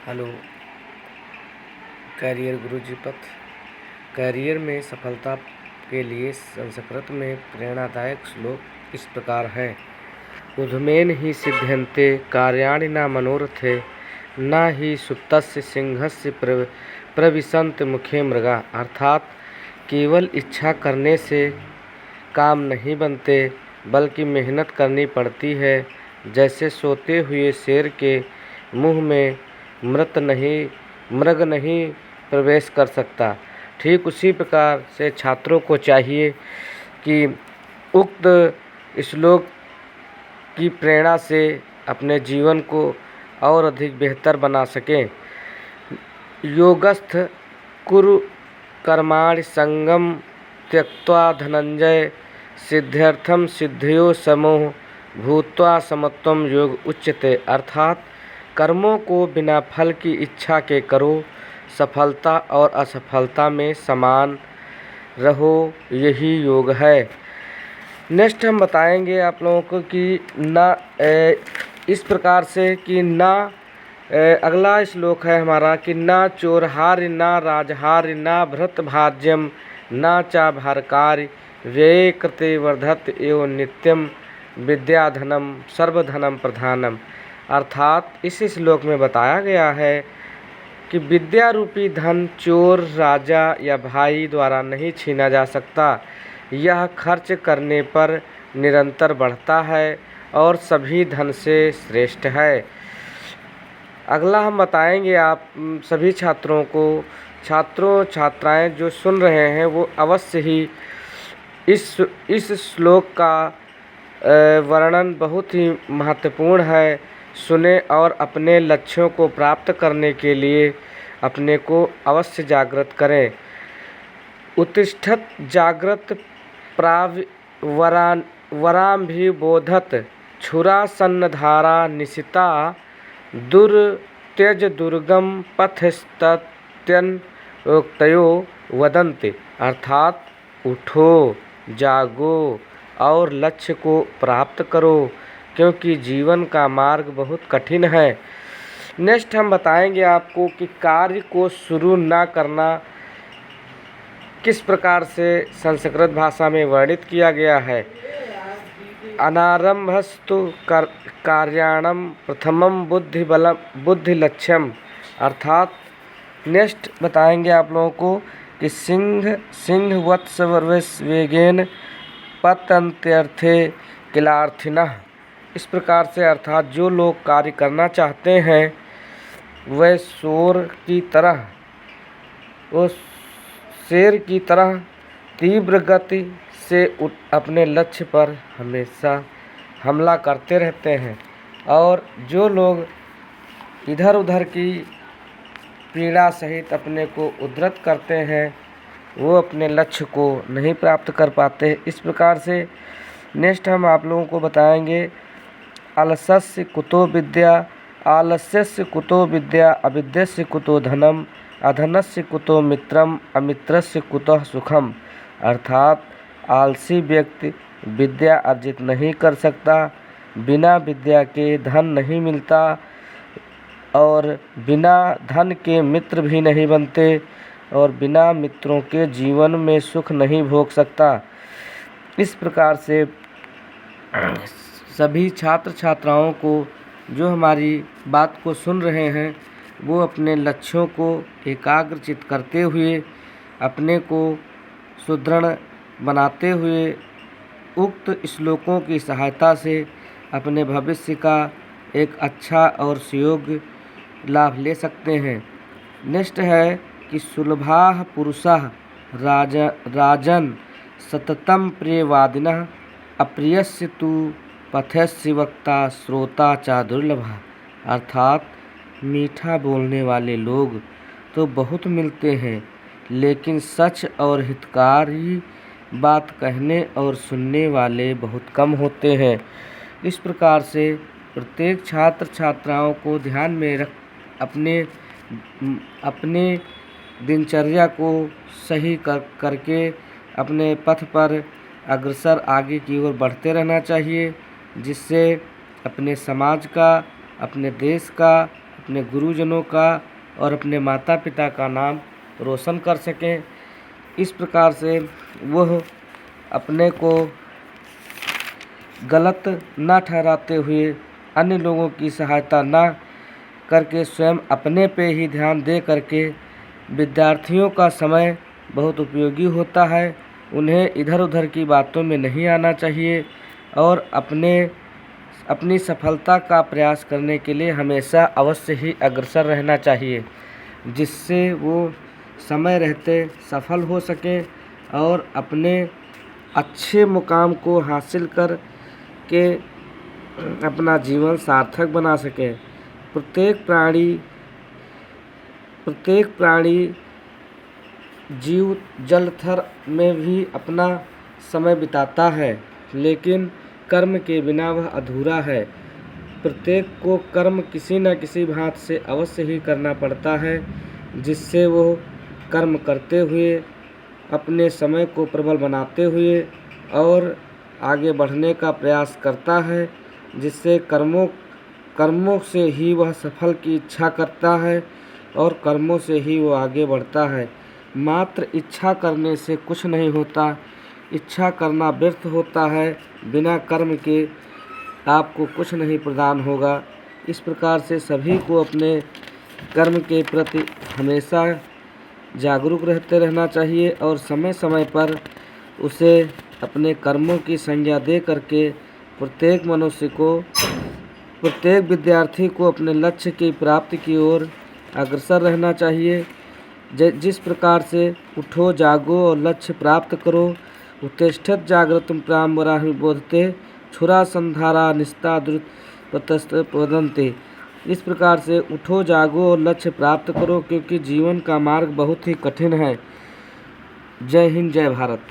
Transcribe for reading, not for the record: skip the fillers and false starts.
Hello. Career गुरुजी पथ। Career में सफलता के लिए संस्कृत में प्रेरणादायक श्लोक इस प्रकार हैं। उद्यमेन हि सिद्ध्यन्ते कार्याणि न मनोरथे न हि सुप्तस्य सिंहस्य प्रविशन्ति मुखे मृगा। अर्थात केवल इच्छा करने से काम नहीं बनते बल्कि मेहनत करनी पड़ती है। जैसे सोते हुए शेर के मुंह में मृग नहीं प्रवेश कर सकता, ठीक उसी प्रकार से छात्रों को चाहिए कि उक्त श्लोक की प्रेरणा से अपने जीवन को और अधिक बेहतर बना सकें। योगस्थ कुरु कर्माणि संगम त्यक्त्वा धनंजय सिद्ध्यर्थम सिद्धियो समो भूत्वा समत्वम योग उच्यते। अर्थात कर्मों को बिना फल की इच्छा के करो, सफलता और असफलता में समान रहो, यही योग है। नेक्स्ट हम बताएंगे आप लोगों को कि इस प्रकार से कि अगला श्लोक है हमारा कि ना चोरहार्य ना राजहार्य ना भृत भाज्यम ना चा भारकार्य व्यये कृते वर्धत एवं नित्यम विद्याधनम सर्वधनम प्रधानम। अर्थात इस श्लोक में बताया गया है कि विद्या रूपी धन चोर, राजा या भाई द्वारा नहीं छीना जा सकता। यह खर्च करने पर निरंतर बढ़ता है और सभी धन से श्रेष्ठ है। अगला हम बताएंगे आप सभी छात्रों को, छात्राएं जो सुन रहे हैं वो अवश्य ही इस श्लोक का वर्णन बहुत ही महत्वपूर्ण है, सुने और अपने लक्ष्यों को प्राप्त करने के लिए अपने को अवश्य जागृत करें। उत्तिष्ठत जागृत वराम भी बोधत छुरा सन्नधारा निशिता दुर्त्यज दुर्गम पथस्तत्यन उक्तयो वदन्ति। अर्थात उठो, जागो और लक्ष्य को प्राप्त करो, क्योंकि जीवन का मार्ग बहुत कठिन है। नेक्स्ट हम बताएंगे आपको कि कार्य को शुरू ना करना किस प्रकार से संस्कृत भाषा में वर्णित किया गया है। अनारंभस्तु कार्याणम प्रथमम बुद्धि लक्ष्यम। अर्थात नेक्स्ट बताएंगे आप लोगों को कि सिंह वत्स वेगेन पतन्त्यर्थे किलार्थिनः। इस प्रकार से अर्थात जो लोग कार्य करना चाहते हैं वह शेर की तरह तीव्र गति से अपने लक्ष्य पर हमेशा हमला करते रहते हैं, और जो लोग इधर उधर की पीड़ा सहित अपने को उद्धृत करते हैं वो अपने लक्ष्य को नहीं प्राप्त कर पाते। इस प्रकार से नेक्स्ट हम आप लोगों को बताएंगे आलस्यस्य कुतो विद्या, आलस्यस्य कुतो विद्या, अविद्यस्य कुतो धनम, अधनस्य कुतो मित्रम, अमित्रस्य कुतः सुखम। अर्थात आलसी व्यक्ति विद्या अर्जित नहीं कर सकता, बिना विद्या के धन नहीं मिलता और बिना धन के मित्र भी नहीं बनते और बिना मित्रों के जीवन में सुख नहीं भोग सकता। इस प्रकार से सभी छात्र छात्राओं को जो हमारी बात को सुन रहे हैं वो अपने लक्ष्यों को एकाग्रचित करते हुए अपने को सुदृढ़ बनाते हुए उक्त श्लोकों की सहायता से अपने भविष्य का एक अच्छा और सुयोग्य लाभ ले सकते हैं। नेक्स्ट है कि सुलभाः पुरुषाः राजन सततम प्रियवादिनः, अप्रियस्य तु पथस्य वक्ता श्रोता च दुर्लभः। अर्थात मीठा बोलने वाले लोग तो बहुत मिलते हैं, लेकिन सच और हितकारी बात कहने और सुनने वाले बहुत कम होते हैं। इस प्रकार से प्रत्येक छात्र छात्राओं को ध्यान में रख अपने दिनचर्या को सही करके अपने पथ पर अग्रसर आगे की ओर बढ़ते रहना चाहिए, जिससे अपने समाज का, अपने देश का, अपने गुरुजनों का और अपने माता पिता का नाम रोशन कर सकें। इस प्रकार से वह अपने को गलत न ठहराते हुए अन्य लोगों की सहायता न करके स्वयं अपने पे ही ध्यान दे करके, विद्यार्थियों का समय बहुत उपयोगी होता है। उन्हें इधर उधर की बातों में नहीं आना चाहिए और अपनी सफलता का प्रयास करने के लिए हमेशा अवश्य ही अग्रसर रहना चाहिए, जिससे वो समय रहते सफल हो सके और अपने अच्छे मुकाम को हासिल कर के अपना जीवन सार्थक बना सके। प्रत्येक प्राणी जीव जलथर में भी अपना समय बिताता है, लेकिन कर्म के बिना वह अधूरा है। प्रत्येक को कर्म किसी न किसी भांति से अवश्य ही करना पड़ता है, जिससे वो कर्म करते हुए अपने समय को प्रबल बनाते हुए और आगे बढ़ने का प्रयास करता है, जिससे कर्मों से ही वह सफल की इच्छा करता है और कर्मों से ही वो आगे बढ़ता है। मात्र इच्छा करने से कुछ नहीं होता, इच्छा करना व्यर्थ होता है, बिना कर्म के आपको कुछ नहीं प्रदान होगा। इस प्रकार से सभी को अपने कर्म के प्रति हमेशा जागरूक रहते रहना चाहिए और समय समय पर उसे अपने कर्मों की संज्ञा दे करके प्रत्येक विद्यार्थी को अपने लक्ष्य की प्राप्ति की ओर अग्रसर रहना चाहिए। जिस प्रकार से उठो जागो और लक्ष्य प्राप्त करो, उत्तिष्ठत् जाग्रतं प्रातर्ब्रह्म बोधते, क्षुरा संधारा निस्ता द्रुत वदन्ति। इस प्रकार से उठो जागो और लक्ष्य प्राप्त करो, क्योंकि जीवन का मार्ग बहुत ही कठिन है। जय हिंद, जय भारत।